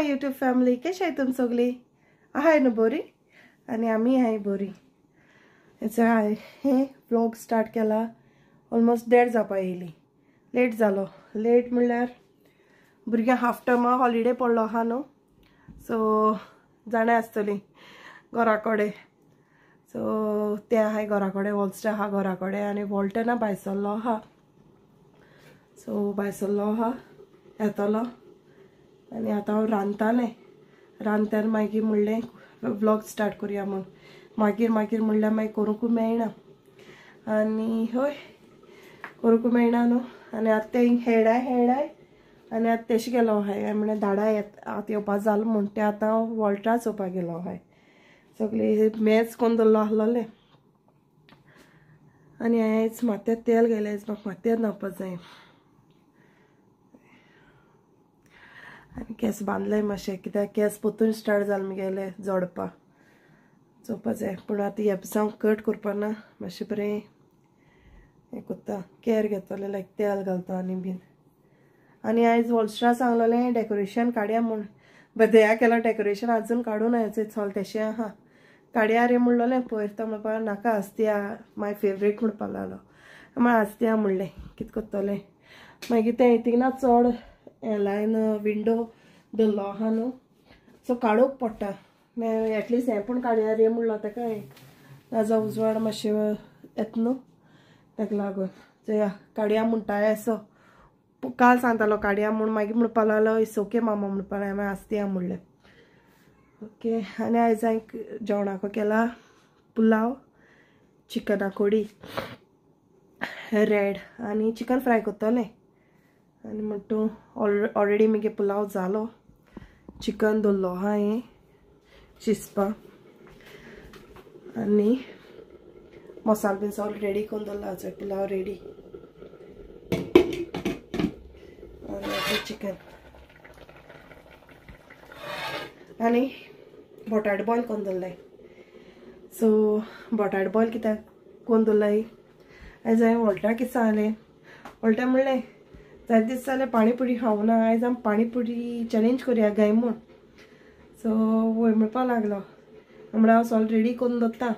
My YouTube family, कशी आहे तुम सगळी? आहे ना बरी? आणि आम्ही आहे बरी. हे व्लॉग स्टार्ट केला ऑलमोस्ट 1:30 जावपा येयली. लेट जालो. लेट म्हणल्यार भुरग्यांक हाफ टर्मा हॉलिडे पडलो आहा न्हू, सो जाणा आसतली घरा कडेन. सो ते आहाय घरा कडेन, वॉल्स्टर आहा घरा कडेन आनी वॉल्टना भायर सरलो आहा. सो भायर सरलो आहा, येतलो आनी आतां हांव रांदतालें. रांदतना मागीर म्हणलें व्लॉग स्टार्ट करुया म्हूण. मागीर म्हणल्यार मागीर करूंकूय मेळना आनी हय करूंकूय मेळना न्हू. आनी आतां ते हेडाय आनी आतां तेशें गेलो आहाय. म्हणल्यार धाडा आतां येवपा जालें म्हूण ते आतां वॉल्टरा चोवपाक गेलो आहाय. सगळी मॅच करून दवरलो आसलोलें आनी आयज माथ्यार तेल गेलें. आयज म्हाका माथ्यार न्हावपाक जाय आनी केस बांदले मातशें, कित्याक केस पोतून स्टार्ट जालें म्हगेलें जोडपा. चोवपा जाय पूण आतां एपसांव कट करपा ना, मातशें बरें हें कोत्ता, कॅर घेतलें, लायक तेल घालता आनी बीन. आनी आयज वॉल्स्टरा सांगलोलें डेकोरेशन काडया म्हूण. बड्डेया केला डेकोरेशन, आजून काडूं ना. चल तेशें आहा, काडया रे म्हणलोलें. पयर तो म्हणपा नाका, आसत्या माय फेवरेट म्हणपा लागलो. म्हळ्यार आसत्या म्हणलें, कितें कोत्तोलें. मागीर तें हितून चड हें लायन विंडो दवरलो आहा न्हू, सो काडूंक पडटा. एटलिस्ट हें पूण काडया रे म्हणलो ताका. नाजा उजवाड मातशें येता न्हू, ताका लागून चोया काडया म्हणटा. असो काल सांगतालो काडया म्हूण, मागीर म्हणपा लागलो इट्स ओके मामा म्हणपा लागलें. मागीर आसत्या म्हणलें. ओके. आनी आयज हांवें जेवणाक केला पुलाव, चिकना कोडी रेड आनी चिकन फ्राय कोत्तोलें. आनी म्हणटू ऑलरेडी मगे पुलाव जालो. चिकन दवरलो आहा हें शिजपा आनी मसालो बीन सगळो रेडी करून दवरला. हाचो पुलाव रेडी आनी चिकन आनी बटाट बॉयल करून दवरलाय. सो बटाट बॉयल कित्याक करून दवरलाय, आयज हांवें वॉल्टा कितें सांगलें. वॉल्टा म्हणलें जायते दीस जालें पाणीपुरी खावं ना, आयज आमी पाणीपुरी चॅलेंज करुया गाय म्हूण. सो वय म्हणपा लागलो. म्हणल्यार हांव सगळें रेडी करून दवरता,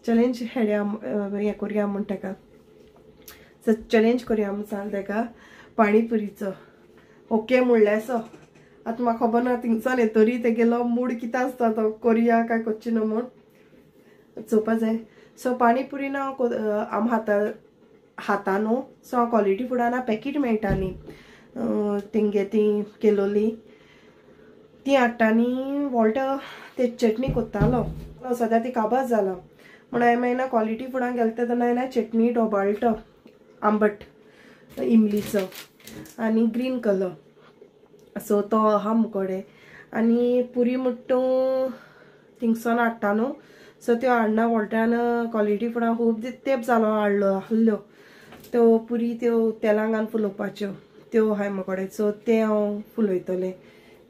चॅलेंज हेड्या हें करुया म्हूण ताका. सो चॅलेंज करुया म्हूण सांगलें ताका पाणीपुरीचो. ओके म्हणलें. सो आतां म्हाका खबर ना थिंगसान येतरी तेगेलो मूड कितें आसता तो, करुया काय करची न्हू म्हूण चोवपा जाय. सो पाणीपुरी ना आम हाता न्हू, सो हांव क्वॉलिटी फुडाना पॅकीट मेळटाली तेंगे ती केलोली ती हाडटानी. वॉल्ट ते चटणी कोत्तालो, सद्या ती काबार जाला म्हण हांवें ना क्वॉलिटी फुडान गेलें तेन्ना ना चटणी डोबाळटो आंबट इमलीचो आनी ग्रीन कलर. सो तो आहा मुकोडे आनी पुरी म्हणटू थिंगसान हाडटा न्हू, सो त्यो हाडना. वॉल्टान क्वॉलिटी फुडान खूब तेंप जालो आहल्यो त्यो पुरी, त्यो तेलांगान फुलोवपाच्यो त्यो आहाय मुकोडे. सो ते हांव फुलयतलें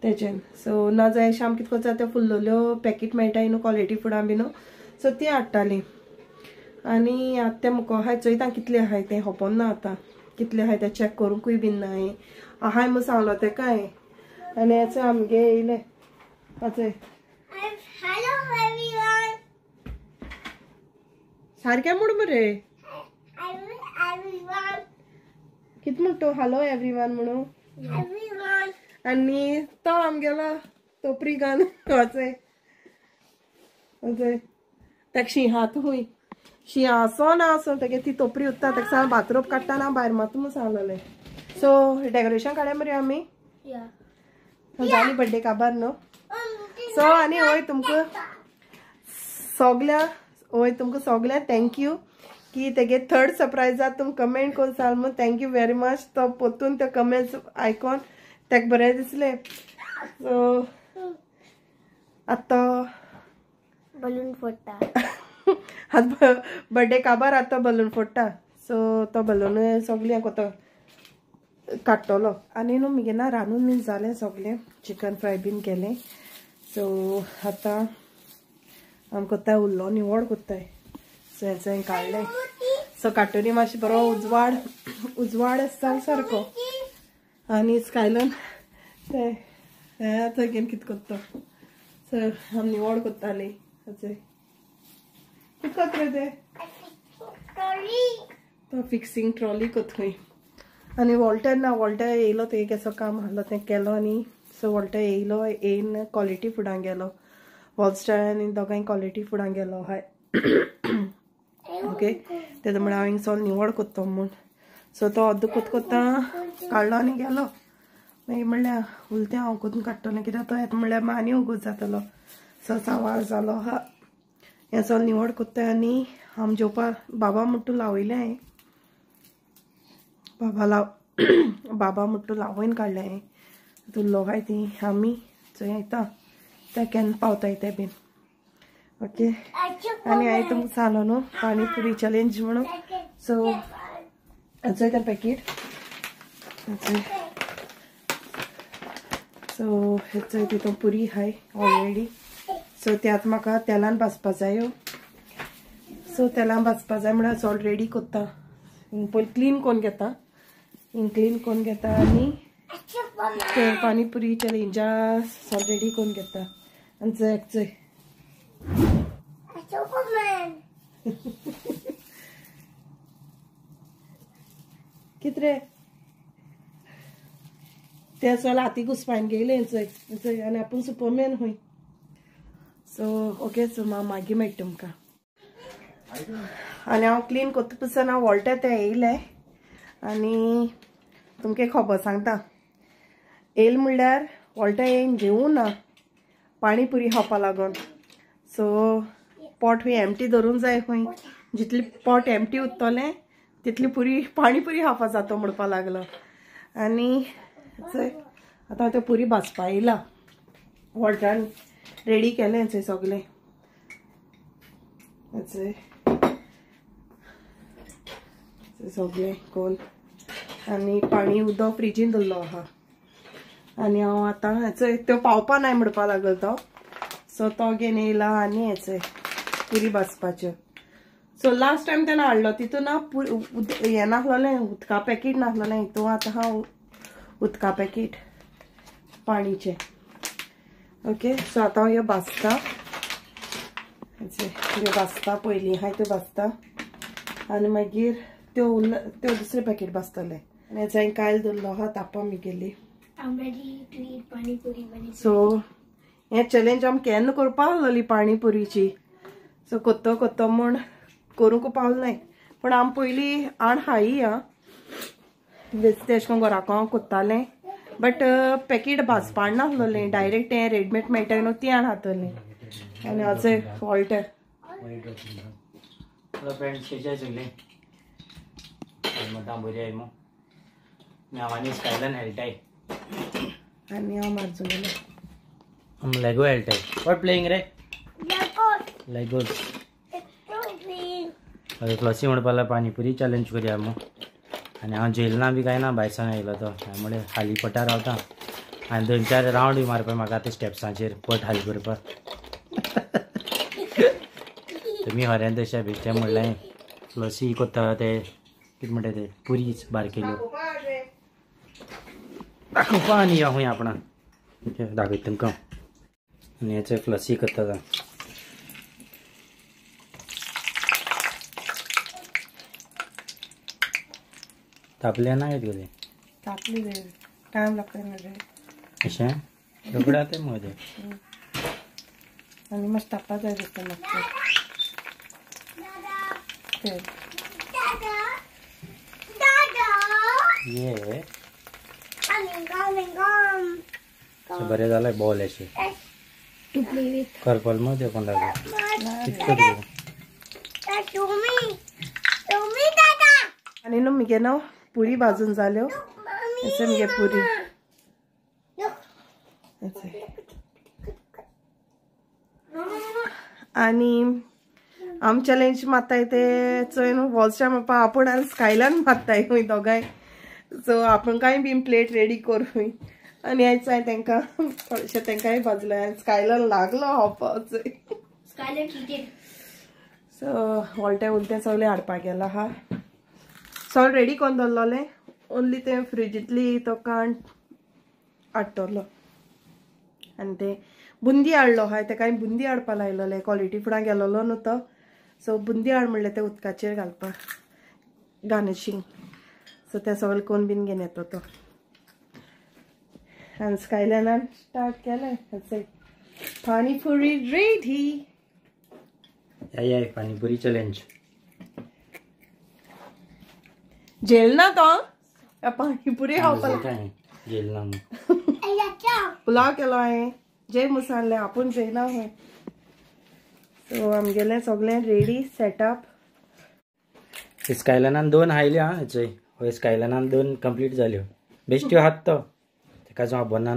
तेजेन. सो ना जाय शाम कितें कोत्ता त्यो फुल्लोल्यो पॅकीट मेळटाय न्हू क्वॉलिटी फुडान बी न्हू, सो ती हाडटाली. आनी आतां ते मुको आहाय चोयता कितले आहाय तें खबर ना. आतां कितले आहाय ते चॅक करूंकूय बीन ना हांवें. आहाय म्हूण सांगलो तेका हांवें. आनी हेचो आमगे येयले आतां सारकें म्हूण मरे कितें म्हणटो हॅलो एवरीवन म्हणू. आनी तो आमगेलो तोपरी घान वचय ताका शिंहात खूंय शिंहा आसो ना आसो तेगे ती तोपरी उत्ता. ताका सांग बाथरूम काडटाना भायर मात म्हूण सांगलोलें. सो डेकोरेशन काडया मरे आमी. जाली बड्डे काबार न्हू. सो आनी हय तुमकां सगळ्या थँक्यू की तेगे थर्ड सरप्रायजाक तुम कमेंट करून सांग म्हूण. Thank you very much. तो पोतून ते कमेंट्स आयकोन ताका बरें दिसलें. सो आतां बलून फोडटा आतां बड्डे काबार आतां बलून फोडटा. सो तो बलून सगळें कोता काडटलो. आनी न्हू मगे ना रांदून बीन जालें सगळें, चिकन फ्राय बीन केलें. सो आतां आमी कोत्ताय उरलो निवड कोत्ताय. सो हेचो हांवें काडलें. सो काडटरी मातशें बरो उजवाड आसता सारको आनी स्कायलन ते घेन कित कोत्ता सर हम निवड कोत्ताले असे कित कोत रे ते तो फिक्सिंग ट्रॉली कोत खंय आनी वॉल्टर येयलो ते केसो काम आहलो तें केलो आनी सो वॉल्टर येयन क्वॉलिटी फुडां गेलो वॉल्स्टर आनी दोगांय क्वॉलिटी फुडां गेलो हाय ओके तेदो म्हळ्यार हांवें सगळो निवड कोत्तो म्हूण सो तो अर्द कोत्ता काडलो आनी गेलो मागीर म्हणल्यार उलतें हांव कोरून काडटलें कित्याक तो येता म्हणल्यार आनी उगूच जातलो सो सांवार जालो हा हें सगळो निवड कोत्ता आनी आम जेवपाक बाबा मुट्टू लावयलें हांवें बाबा मुट्टू लावून काडलें हांवें तुल्लो काय ती आमी चोय येता ते केन्ना पावताय ते बीन ओके आनी हांवें तुमकां सांगलो न्हू पाणीपुरी चॅलेंज म्हणून सो चोय तें पॅकेट सो चोय तितून पुरी हाय ऑलरेडी सो ते आतां म्हाका तेलान भाजपा जायो सो तेलान भाजपा जाय म्हळ्यार सॉल्ट रेडी कोत्ता पयलीं क्लीन कोन्न घेता आनी ते पाणीपुरी चॅलेंजा सॉल्ट रेडी कोन्न घेता आनी चोय कित रे ते सगळें हाती घुसपायन गेले चोय आनी आपूण सुपरमॅन हूंय सो ओके सो मागीर मेळटा तुमकां आनी हांव क्लीन कोत्ता पसून हांव वॉल्टर ते येयले आनी तुमकां एक खबर सांगता येयले म्हणल्यार वॉल्टर येवन जेवूं ना पाणीपुरी खावपा लागून सो पोट हूंय एमटी धरून जाय खंय जितली पोट एमटी उरतलें तितली पाणीपुरी खावपा जाता म्हणपा लागलो आनी चोय आतां हांव त्यो पुरी भाजपा येयला वॉल्टरान रेडी केलें चोय सगलें चोय सगलें कोन आनी पाणी उदक फ्रिजीन दवरलो आहा आनी हांव आतां चोय त्यो पावपा नाय म्हणपा लागलो तो सो तो घेवन येयला आनी हेचोय पुरी भाजपाच्यो सो लास्ट टायम तेन्ना हाडलो तितून हें नासलोलें उदका पॅकेट नासलोलें हितून आतां हांव उदका पॅकेट पाणीचें ओके सो आतां हांव ह्यो भाजता ह्यो भाजता पयलीं हाय त्यो भाजता आनी मागीर त्यो दुसरें पॅकेट भाजतलें आनी हेचो हांवें कायल दवरलो आहा तापा गेली सो हें चॅलेंज आमी केन्ना करपा आहलोली पाणीपुरीची सो कोत्तो म्हूण करूंक पावलें नाय पूण आमी पयलीं आण हायी आं बेश्टें एशें कोन्न घराको हांव कोत्तालें बट पॅकेट भाजपा नासलोलें डायरेक्ट तें रेडीमेड मेळटाय न्हू ती हाण हाडटलीं आनी अजून वॉल्टर आनी हांव मारजून लेगो हेळटाय व्हॉट प्लेइंग रे लेगोज क्लॉसी म्हणपाक पाणीपुरी चॅलेंज करूया मग आनी हांव जेलना बी काय ना भायसान येयलो तो त्यामुळे हाली पटा रावता आनी 2-4 रावंड मारपाक म्हाका आतां स्टेप्सांचेर पट हाली करपाक तुमी खऱ्यान तशें बेश्टें म्हणलें क्लॉसी कोत्ता ते कितें म्हणटा ते पुरीच बारकेल्यो दाखोवपा आनी या खूंय आपणाक दाखयता तुमकां आनी हेचो क्लॉसी कोत्ता तापले ना येत गेले तापली टायम लागता रे अशें रोखडें जाता मग आनी मातशें तापा जाय दिसता म्हाका ये बरें जालें बॉल अशें करपल मग ते कोण लागले आनी न्हू मगे न्हू पुरी भाजून जाल्यो अशें मगे पुरी आनी आम चॅलेंज मारताय ते चोय न्हू वॉल्स्टार मारपा आपूण आनी स्कायलान मारताय खंय दोगांय सो आपुणकाय बीन प्लेट रेडी कर खंय आनी आयज हांवें तांकां थोडेशें तांकांय भाजलें आनी स्कायलान लागलो हांवपाक चोय सो वॉल्टें उलतें सगलें हाडपाक गेलो आहा सगळें रेडी कोन्न दवरलोलें ओन्ली तें फ्रिजींतली तो काण हाडटलो आनी ते बुंदी हाडलो हाय तेका हांवें बुंदी हाडपा लायलोले क्वॉलिटी फुडां गेलोलो न्हू तो सो बुंदी हाड म्हणलें ते उदकाचेर घालपाक गार्निशिंग सो ते सगळे कोण बीन घेवन येतो तो आनी स्कायलायनान स्टार्ट केलें पानी पुरी रेडी या पानीपुरी चॅलेंज जेलना तो पानी पुरी खावपाक जेलना पुलाव केलो हांवें जे मसाले आपूण जेयना हय सो आमगेलें सगळें रेडी सेटअप स्कायलायनान 2 हायल्यो आं हेचोय हय स्कायलायनान 2 कंप्लीट जाल्यो बेश्ट्यो आहात तो तेका जो खबर ना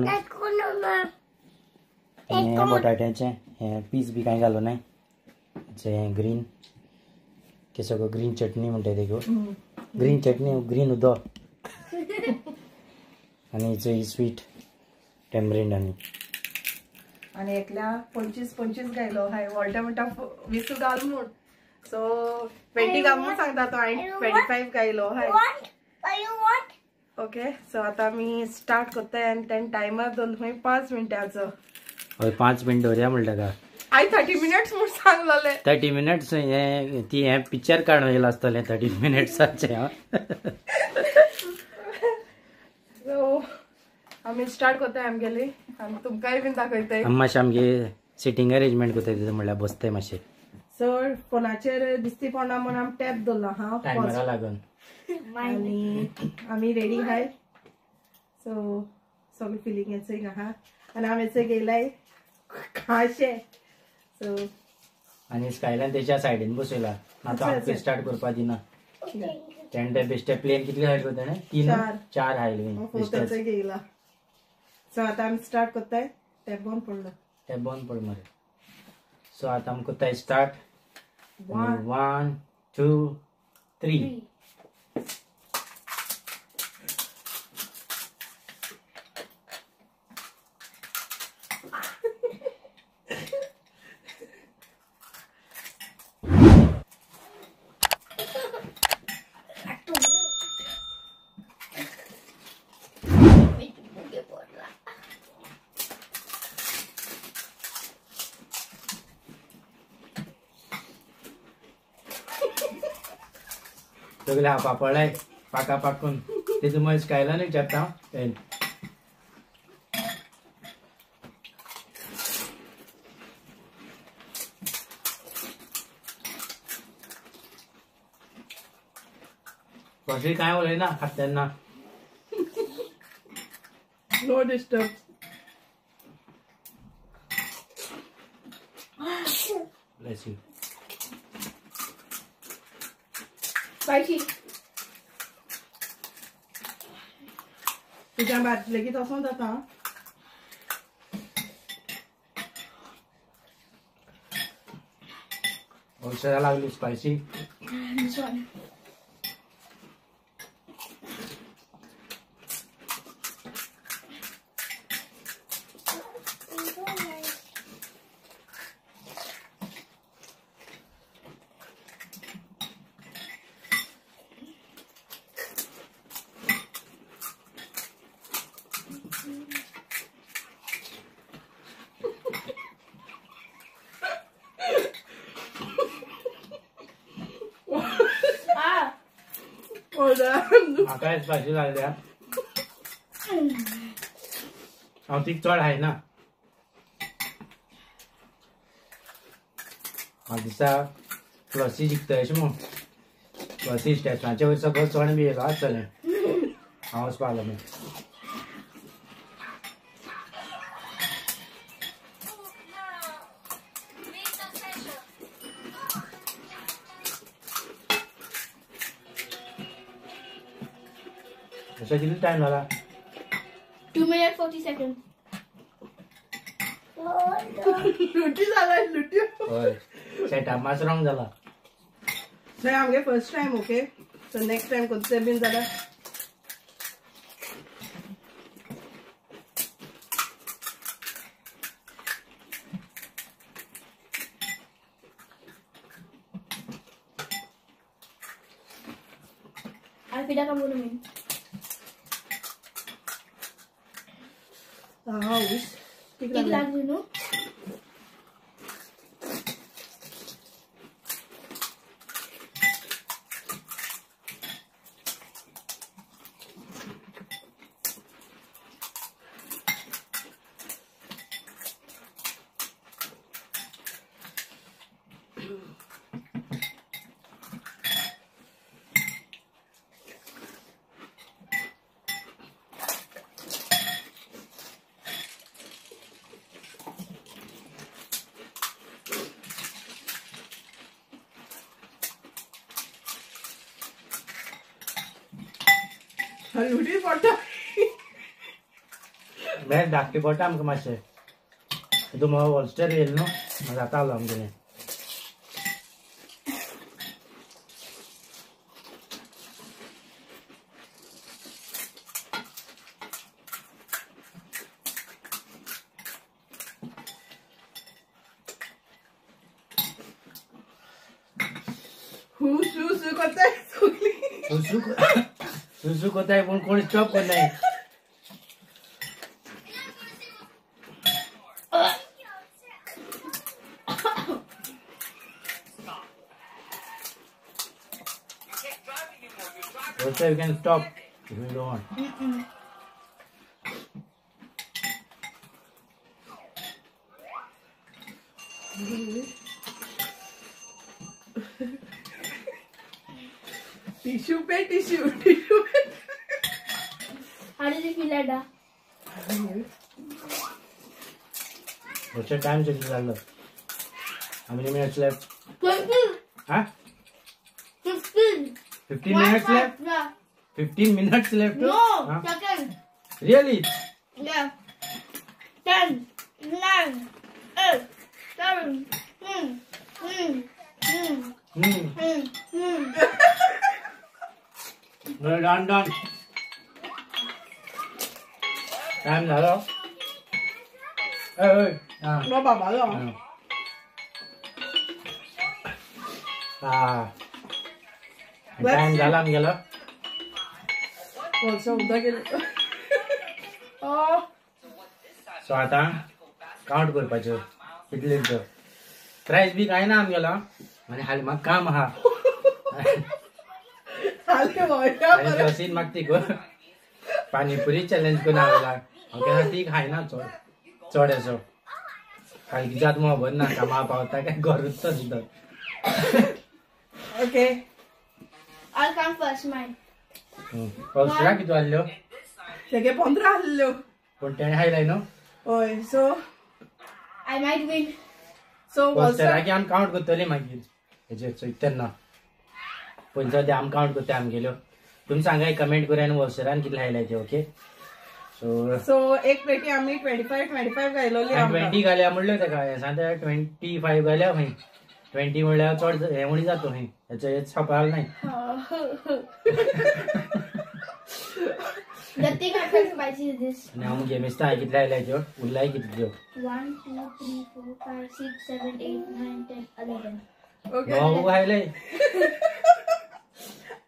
न्हू बटाट्याचें हें पीस बी कांय घालो नाय हें ग्रीन ते सगळो ग्रीन चटणी म्हणटा तेगो ग्रीन चटणी ग्रीन उदो आनी हेचो स्वीट टॅमरिंड आनी एकल्या 25 गायलो हाय वॉल्टा म्हणटा 20 घाल म्हूण सो 20 घाल म्हूण सांगता तो हांवें 25 गायलो हाय ओके सो आतां आमी स्टार्ट कोत्ताय आनी तें टायमर दवरलो 5 मिनटांचो हय 5 मिनट दवरया म्हणटा का हांवें 30 मिनिट्स म्हूण सांगलोले 30 मिनिट्स हें पिक्चर काडून येयलो आसतलें 30 मिनिट्साचें सो आमी स्टार्ट कोत्ताय आमगेली आनी तुमकांय बीन दाखयताय मातशें आमगे सिटींग अरेंजमेंट कोत्ताय तितून म्हणल्यार बसताय मातशें सो फोनाचेर दिसती पडना म्हूण आमी टॅप दवरला हा टायमरा लागून आनी आमी रेडी हाय सो सगळी फिलींग येचय आहा आनी आमी येचय गेलाय खाशे सो आनी स्कायलायन तेच्या सायडीन बसयला आतां आमकां स्टार्ट करपा दिना तेणे बेश्टे प्लेन कितले हायले गो तेणे 4 हायले गेला सो आतां आमी स्टार्ट कोत्ताय टॅप बंद पडलो टॅप बंद पड मरे सो आतां आमी कोत्ताय स्टार्ट 1 2 3 सगळे हापा पडलाय पाका पाकून तेतून मग स्कायलायन विचारता कशी काय उलयना खात तेन्ना no disturb bless you spicy तुझ्या भात लेगीत वचोन जाता औषधा लागली स्पायसी म्हाका स्पायसी लागल्या हांव ती चड खायना हांव दिसा फ्लॉसी जिखता अशें म्हूण फ्लॉसी स्टेशनाचे वयर सगळो चड बी येयलो आसतलें हांव वचपा लागलो अशें कितलो टायम जाला 2 minutes 40 seconds. लुटी जाला लुटी हय सेटअप मातसो रॉंग जाला नाही आमगे first time okay so next time कोणते बीन जाल्यार Alfida kamu nemuin. हाऊस तीक Tik लागला. lag, you know. हलवडी पडटा. बॅग धाकटी पडटा आमकां मातशें तूं म्हाका हॉस्टेल येयलो न्हू म्हाका जाता आसलो आमगेलें हू करताय सगळी. सुसू कोताय पूण कोण स्टॉप करनाय Also, you can stop if you don't want. Tissue पे tissue tissue. How does it feel, Ada? What's your time check झालं? How many minutes left? 20. Huh? 15. 15 minutes left? Yeah. 15 minutes left? No. Huh? Second. Really? Yeah. 10, 9, 8, 7. Well done. Time झालं. Ê. No बाबा लो. Time झाला आमगेलो वर्ष उदा गेले. सो आता count करपाचो कितलेंचो price B काय ना आमगेलो आनी हालीं म्हाका काम आहा हाले वयटा आनी तो सीन म्हाका ती पानीपुरी चॅलेंज करून हाडला हांव केन्ना ती खायना चड असो खाली जात मग खबर ना कामा पावता काय गरूच सुद्दां okay. I'll count first, mine. पावसरा कितू आहल्यो तेगे 15 आहल्यो. पूण तेणे हायलाय न्हू होय. सो I might win. पावसराकी आमी काउंट करतली मागीर हेजेर सो तेन्ना पूण सद्या आमी काउंट करता आमगेल्यो तुमी सांगा कमेंट करा आनी वर्सरान कितले हायलाय ते ओके. सो एक पेटी आम्ही 25 घायलोली. 20 घाल्या म्हणलं तेका सांगता 25 घाल्या खंय 20 म्हणल्यार चड हे उणी जातो खंय हेचो हेच छापाल नाही. The thing I'm going to buy is this. आनी हांव मुगे मेस्ता हांवें कितले हायलाय त्यो उरलाय कितले त्यो 1, 2, 3, 4, 5, 6, 7, 8, 9, 10, 11. ओके. णव हायलाय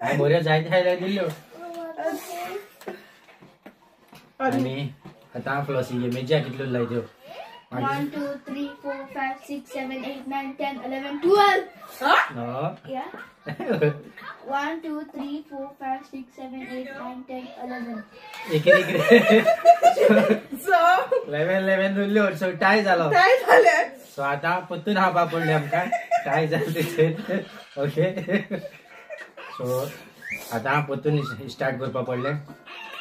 हांवें बऱ्यो जायते हायलाय दिल्ल्यो आनी आतां फ्लॉसी गेमीच्या कितल्यो उरलाय त्यो 1, 2, 3, 4, 5, 6, 7, 8, 9, 10, 11, 12. Yeah. 1, 2, 3, 4, 5, 6, 7, 8, 9, 10, 11. इकडे सो 11 उरल्यो सो टाय जालो. काय झाले. सो आतां परतून हावपा पडलें आमकां टाय जालें तेचेर ओके. सो आतां परतून स्टार्ट करपा पडलें.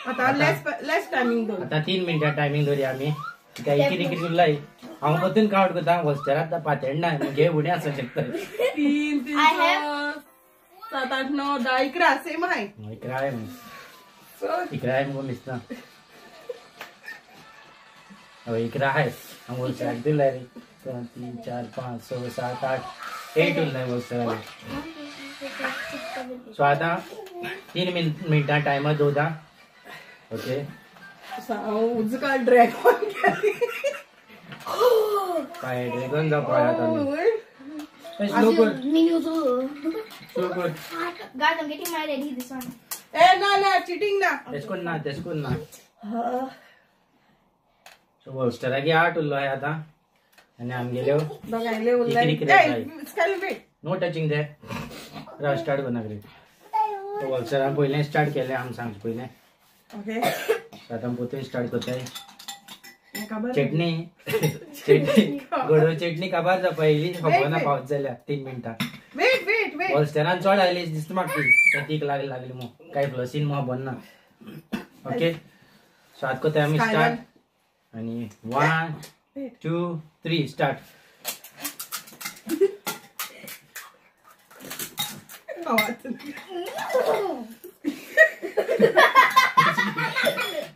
आता लेस टायमिंग दो. आतां 3 मिनटां टायमींग दवरया आमी कित्याक इकडे उरलाय हांव परतून काउंट करता हॉस्टेलांत पातेड ना घे उणी आसूं शकता 3, 3, 7, 8, 9, 10, 11 सेम आहे. इकडे आहे इकडे आहे मग मिसना इकडे आहे आंघोळ चार दिलाय रे 2, 3, 4, 5, 6, 7, 8 8 उरलाय हॉस्टेलांत. 1, 2, 3, 4, 5, 6, 7, 8. सो आतां 3 मिनटां टायमर दवरता ओके. उजका ड्रॅगन काय ड्रॅगन जावपा आतां स्लो कर स्लो कर. Guys, I'm getting my ready this one. ए ना चीटिंग ना. तेश कोन ना सो वॉलस्टराकी 8 उरलो आहे आता आणि आमगेल्यो दोगांयले उरले कितें कितें जाय. स्कायल वेट नो टचिंग दे स्टार्ट करना करी. सो वॉलस्टरान पयलें स्टार्ट केलें आम सांगचे पयलें. ओके आतां पोतून स्टार्ट करताय. खबर चटणी गोडो चटणी काबार जावपा येयली खबरना पावत जाल्यार 3 मिनटां. वेट वेट वेट वॉलस्टरान चड आयली दिसता म्हाका ती तीक लागली मो काय फ्लसीन मो खबर ना. ओके सो आतां कोताय आमी स्टार्ट आणि 1 2 3 स्टार्ट.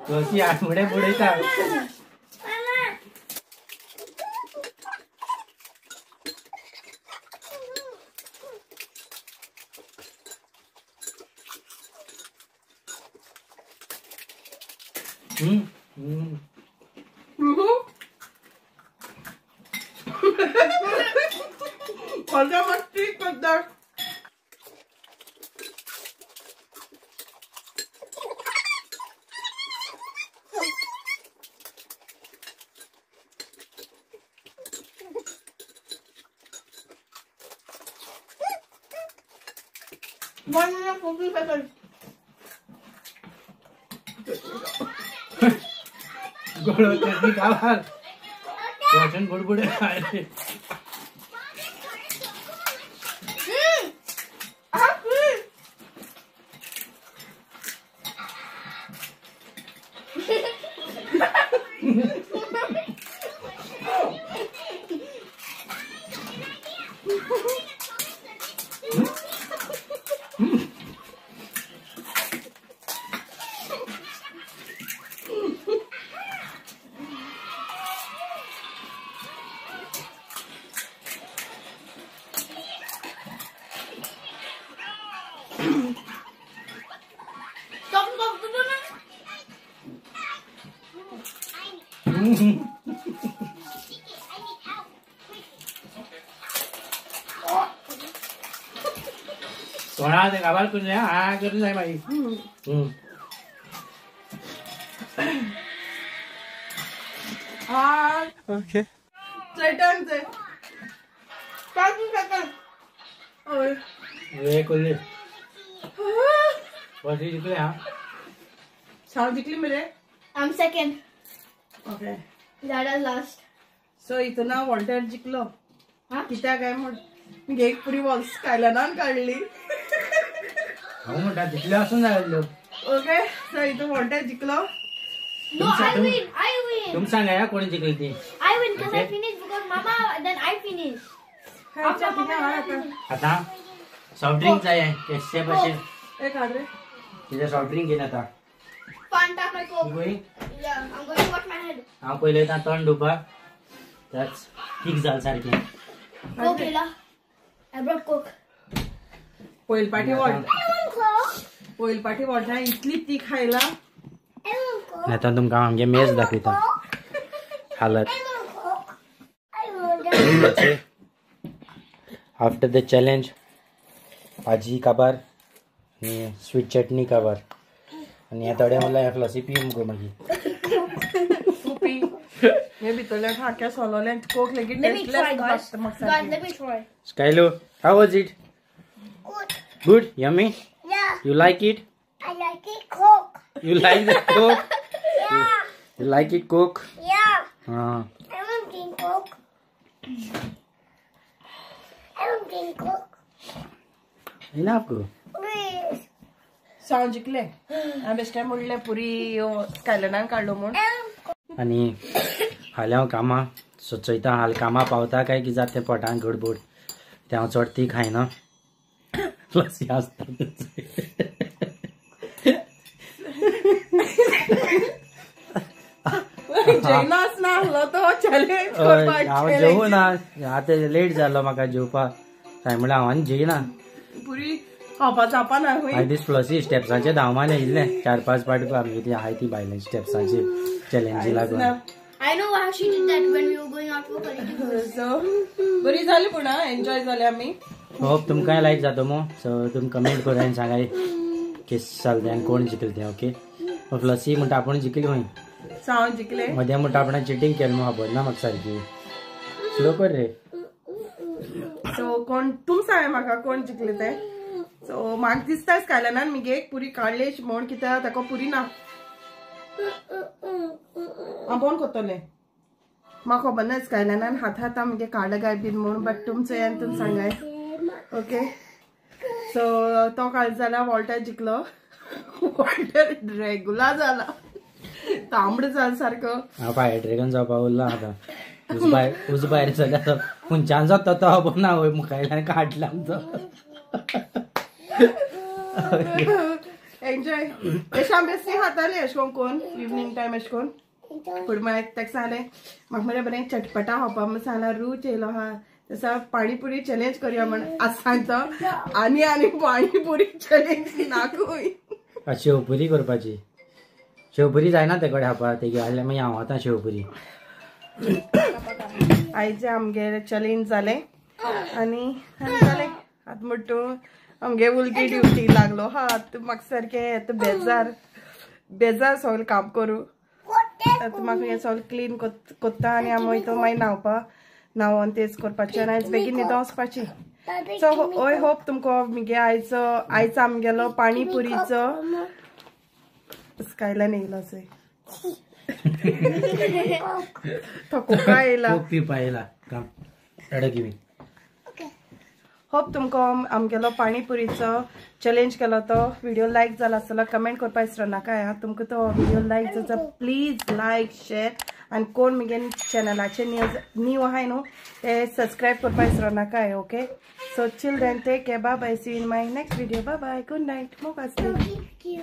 फ्लसी आठवडे बुडयता. मजा मस्ती करतात. One minute 40 seconds. गोडो चटणी काबार वाचन बुडबुडे आयले. सोना ते काबार करून हा करून जाय बाई. Okay चैतनचे 5 second. ओय वे कोल्ले वॉटी जिंकले हा. साव जिंकली मरे. I'm second. Okay Dada's last. सो इथं ना वॉल्टर जिंकलो. हा? कित्याक काय म्हण घे पुरी वॉल्स स्कायलनान काढली. हांव म्हणटा जिंकले आसूं जाय. ओके सो इथं वॉल्टर जिंकलो. No, I win. I win. तुम सांगा या कोणी जिंकली ती. I win because Okay. I finished because Mama. Then I finished. खायच्या किती हा आता आता सॉफ्ट ड्रिंक जाय केसचे पाशे एक हाड रे. कितें सॉफ्ट ड्रिंक घेन आता. Fanta, my Coke. गोई Yeah, I'm going to wash my head. हांव पयले येता तोंड धुवपाक. त्याच ठीक जाल सारकें. Coke, Lila. I brought Coke. पोयल पाठी I want Coke. पोयल पाठी वॉल्टर इतली ती खायला. I want Coke. आता तुमकां आमगे मेज दाखयता हालत. I want Coke. I want that. After the challenge भाजी काबार आणि स्वीट चटणी काबार आणि आता थोडे मला फ्लसी पिवून गो मागीर. सुपी हे भितरल्या ठाक्या सोलोले कोक लेगीत Let me try, tasteless guys. मस्त Guys, let me try. स्कायलो how was it. Good. Good yummy. Yeah, you like it. I like it. Coke. You like the coke. Yeah. You like it coke. Yeah. हां I want green Coke. I want green Coke. Enough go. Please. Sao जिंकले. हांवें बेश्टें म्हणलें पुरी स्कायलनान काडलो म्हूण. आणि हाल्या हांव कामां सोचयता हाल कामां पावता काय कितें जाता तें पोटान गडबड तें हांव चड ती खायना. फ्लसी आसता जेवणाच ना आसलो तो चॅलेंज हांव जेवूना आतां लेट जालो म्हाका जेवपाक. काय म्हणल्यार हांव आनी जेयना. पुरी खावपा जावपा ना हूंय. आय दीस फ्लसी स्टेप्सांचे धांवमान येयल्ले 4-5 पाटी आमगे ती आहाय ती बायलें स्टेप्सांची चॅलेंजी लागून. I know how she did that when we were going out for political. सो बरी जाली पूण एन्जॉय जाले आमी. होप तुमकांय लायक जाता मो. सो तुमी कमेंट करा आनी सांगाय केस जालें आनी कोण जिखलें तें. ओके फ्लसी म्हणटा आपूण जिखली हूंय. सो हांव जिखलें. मध्या म्हणटा आपण चिटींग केलें म्हणून खबर ना म्हाका सारकी. स्लो कर रे. सो कोण तुम सांग म्हाका कोण जिखलें तें. सो म्हाका दिसता स्कायलनान मगे एक पुरी काडली म्हूण कित्याक ताका पुरी ना. हांव फोन करतलें. म्हाका खबर ना स्कायलनान हात मगे काडला काय बीन म्हूण बट तुमचो येन तुम सांगाय. ओके सो तो काल जाल्यार वॉल्टर जिखलो. वॉल्टर रेगुलर जाला. तांबडो जाला सारको. हांव फायर ड्रॅगन जावपाक उरला आतां. उज भायर जाल्यार खंयच्यान जाता तो खबर ना. वय मुखायल्यान काडला आमचो. एन्जॉय एशें बेश्टी खातालें एशें कोन्न इवनिंग टायम एशें कोन्न. पूण मागीर ताका सांगलें म्हाका मरे बरें चटपटा खावपा म्हूण सांगल्यार रूच येयलो आहा. तसा पाणीपुरी चॅलेंज करूया म्हण आज सांगता. आनी पाणीपुरी चॅलेंज नाकूय. शेवपुरी करपाची. शेवपुरी जायना ते कडेन खावपा. तेगे हाडलें मागीर हांव आतां शेवपुरी. आयज आमगे चॅलेंज जालें आनी जालें. आतां म्हणटा आमगे उलटी ड्युटी लागलो हा. म्हाका सारकें येता बेजार सगळें काम करूं. आतां म्हाका हें सगळें क्लीन कोत्ता आनी हांव वयता मागीर न्हांवोन तेच करपाचें आनी आयज बेगीन न्हिदों वचपाची. सो आय होप तुमको मगे आयज आमगेलो पाणीपुरीचो स्कायलान येयलो चोय. तो कोका येयला. पिवपा येयला काम अडकी बी. होप तुमको आमगेलो पाणीपुरीचो चॅलेंज केलो तो व्हिडिओ लायक जाला आसतलो. कमेंट करपा विसरो नाका. तुमकां तो व्हिडिओ लायक जाता प्लीज लायक शेअर आनी कोण मगे चॅनलाचे न्यू आहाय न्हू ते सबस्क्रायब करपा विसरो नाका. Okay so chill then take care. Bye bye. See you in my next video. Bye bye. Good night. मोग आसतली.